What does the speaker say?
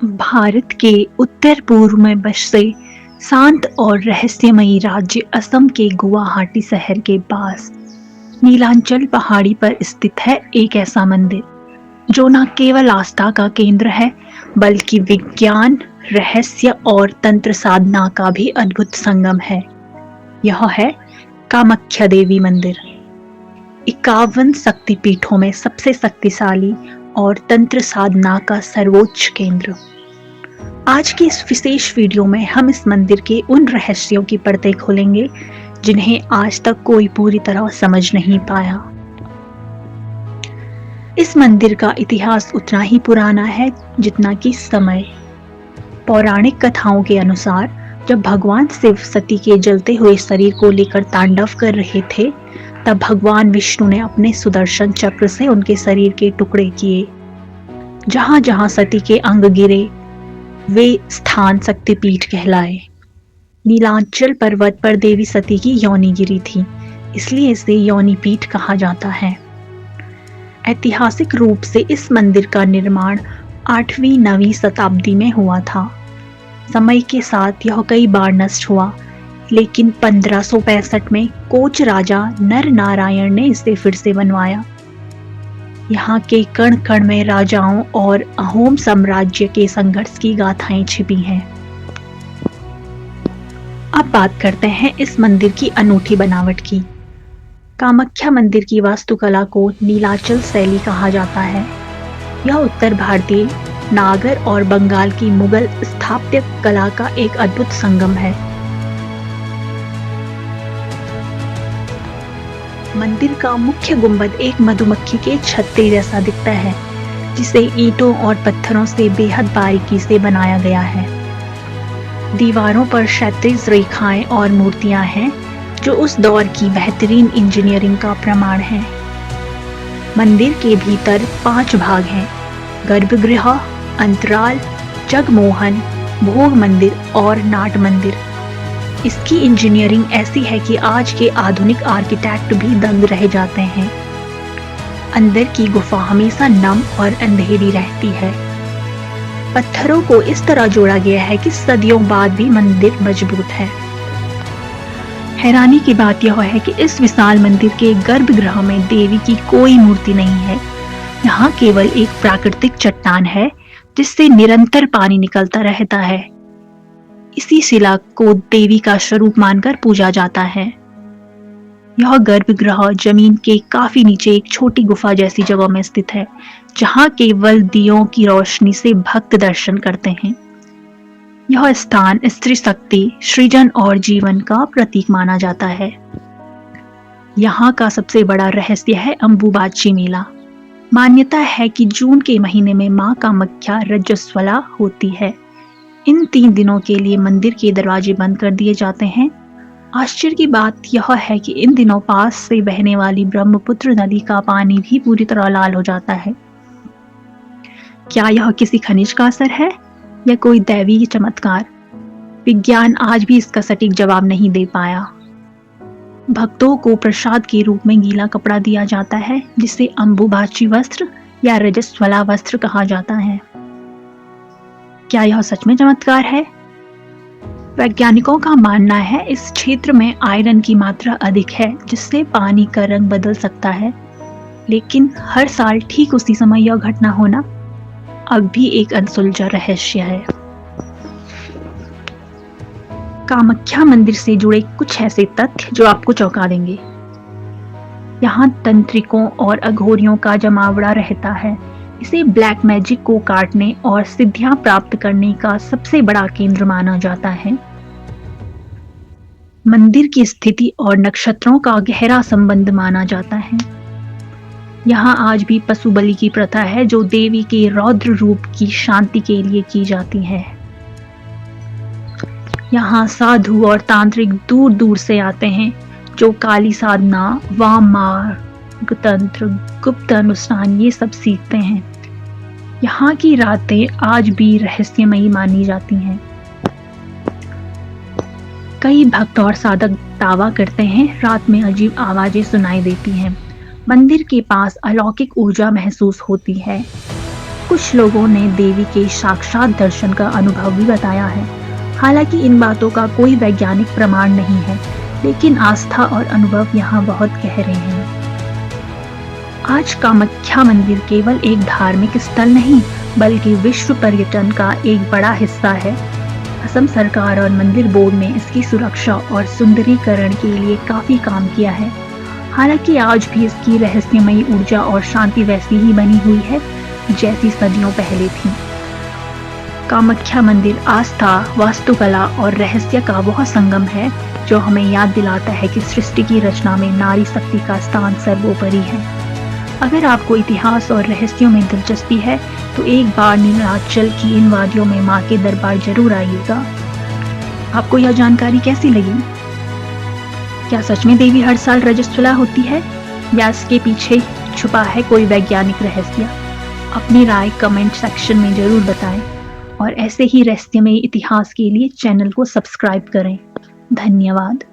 भारत के उत्तर पूर्व में बसे शांत और रहस्यमयी राज्य असम के गुवाहाटी शहर के पास नीलांचल पहाड़ी पर स्थित है एक ऐसा मंदिर जो न केवल आस्था का केंद्र है बल्कि विज्ञान, रहस्य और तंत्र साधना का भी अद्भुत संगम है। यह है कामाख्या देवी मंदिर, 51 शक्तिपीठों में सबसे शक्तिशाली और तंत्र साधना का सर्वोच्च केंद्र। आज की इस विशेष वीडियो में हम इस मंदिर के उन रहस्यों की परतें खोलेंगे जिन्हें आज तक कोई पूरी तरह समझ नहीं पाया। इस मंदिर का इतिहास उतना ही पुराना है जितना कि समय। पौराणिक कथाओं के अनुसार जब भगवान शिव सती के जलते हुए शरीर को लेकर तांडव कर रहे थे, तब भगवान विष्णु ने अपने सुदर्शन चक्र से उनके शरीर के टुकड़े किए। जहां जहां सती के अंग गिरे वे स्थान शक्तिपीठ कहलाए। नीलांचल पर्वत पर देवी सती की योनि गिरी थी, इसलिए इसे योनि पीठ कहा जाता है। ऐतिहासिक रूप से इस मंदिर का निर्माण 8वीं-9वीं शताब्दी में हुआ था। समय के साथ यह कई बार नष्ट हुआ, लेकिन 1565 में कोच राजा नर नारायण ने इसे फिर से बनवाया। यहाँ के कण कण में राजाओं और अहोम साम्राज्य के संघर्ष की गाथाएं छिपी हैं। अब बात करते हैं इस मंदिर की अनूठी बनावट की। कामाख्या मंदिर की वास्तुकला को नीलांचल शैली कहा जाता है। यह उत्तर भारतीय, नागर और बंगाल की मुगल स्थापत्य कला का एक अद्भुत संगम है। मंदिर का मुख्य गुंबद एक मधुमक्खी के छत्ते जैसा दिखता है, जिसे ईंटों और पत्थरों से बेहद बारीकी से बनाया गया है। दीवारों पर क्षैतिज रेखाएं और मूर्तियां हैं, जो उस दौर की बेहतरीन इंजीनियरिंग का प्रमाण है। मंदिर के भीतर 5 भाग हैं: गर्भगृह, अंतराल, जगमोहन, भोग मंदिर और नाट मंदिर। इसकी इंजीनियरिंग ऐसी है कि आज के आधुनिक आर्किटेक्ट भी दंग रह जाते हैं। अंदर की गुफा हमेशा नम और अंधेरी रहती है। पत्थरों को इस तरह जोड़ा गया है कि सदियों बाद भी मंदिर मजबूत है। हैरानी की बात यह है कि इस विशाल मंदिर के गर्भगृह में देवी की कोई मूर्ति नहीं है। यहाँ केवल एक प्राकृतिक चट्टान है जिससे निरंतर पानी निकलता रहता है। इसी शिला को देवी का स्वरूप मानकर पूजा जाता है। यह गर्भगृह जमीन के काफी नीचे एक छोटी गुफा जैसी जगह में स्थित है, जहां केवल दियों की रोशनी से भक्त दर्शन करते हैं। यह स्थान स्त्री शक्ति, सृजन और जीवन का प्रतीक माना जाता है। यहाँ का सबसे बड़ा रहस्य है अम्बुबाची मेला। मान्यता है कि जून के महीने में मां कामाख्या रजस्वला होती है। इन 3 दिनों के लिए मंदिर के दरवाजे बंद कर दिए जाते हैं। आश्चर्य की बात यह है कि इन दिनों पास से बहने वाली ब्रह्मपुत्र नदी का पानी भी पूरी तरह लाल हो जाता है। क्या यह किसी खनिज का असर है या कोई दैवी चमत्कार? विज्ञान आज भी इसका सटीक जवाब नहीं दे पाया। भक्तों को प्रसाद के रूप में गीला कपड़ा दिया जाता है, जिसे अम्बुबाची वस्त्र या रजस्वला वस्त्र कहा जाता है। क्या यह सच में चमत्कार है? वैज्ञानिकों का मानना है इस क्षेत्र में आयरन की मात्रा अधिक है, जिससे पानी का रंग बदल सकता है। लेकिन हर साल ठीक उसी समय यह घटना होना अब भी एक अनसुलझा रहस्य है। कामाख्या मंदिर से जुड़े कुछ ऐसे तथ्य जो आपको चौंका देंगे। यहाँ तंत्रिकों और अघोरियों का जमावड़ा रहता है। इसे ब्लैक मैजिक को काटने और सिद्धियां प्राप्त करने का सबसे बड़ा केंद्र माना जाता है। मंदिर की स्थिति और नक्षत्रों का गहरा संबंध माना जाता है। यहाँ आज भी पशु बलि की प्रथा है, जो देवी के रौद्र रूप की शांति के लिए की जाती है। यहाँ साधु और तांत्रिक दूर दूर से आते हैं, जो काली साधना, वाम मार्ग तंत्र, गुप्त अनुष्ठान ये सब सीखते हैं। यहाँ की रातें आज भी रहस्यमयी मानी जाती हैं। कई भक्त और साधक दावा करते हैं रात में अजीब आवाजें सुनाई देती हैं। मंदिर के पास अलौकिक ऊर्जा महसूस होती है। कुछ लोगों ने देवी के साक्षात दर्शन का अनुभव भी बताया है। हालांकि इन बातों का कोई वैज्ञानिक प्रमाण नहीं है, लेकिन आस्था और अनुभव यहाँ बहुत गहरे हैं। आज कामाख्या मंदिर केवल एक धार्मिक स्थल नहीं, बल्कि विश्व पर्यटन का एक बड़ा हिस्सा है। असम सरकार और मंदिर बोर्ड ने इसकी सुरक्षा और सुंदरीकरण के लिए काफी काम किया है। हालांकि आज भी इसकी रहस्यमयी ऊर्जा और शांति वैसी ही बनी हुई है जैसी सदियों पहले थी। कामाख्या मंदिर आस्था, वास्तुकला और रहस्य का वह संगम है जो हमें याद दिलाता है कि सृष्टि की रचना में नारी शक्ति का स्थान सर्वोपरि है। अगर आपको इतिहास और रहस्यों में दिलचस्पी है तो एक बार नीलांचल की इन वादियों में मां के दरबार जरूर आइएगा। आपको यह जानकारी कैसी लगी? क्या सच में देवी हर साल रजस्वला होती है या इसके पीछे छुपा है कोई वैज्ञानिक रहस्य? अपनी राय कमेंट सेक्शन में जरूर बताएं और ऐसे ही रहस्यमय इतिहास के लिए चैनल को सब्सक्राइब करें। धन्यवाद।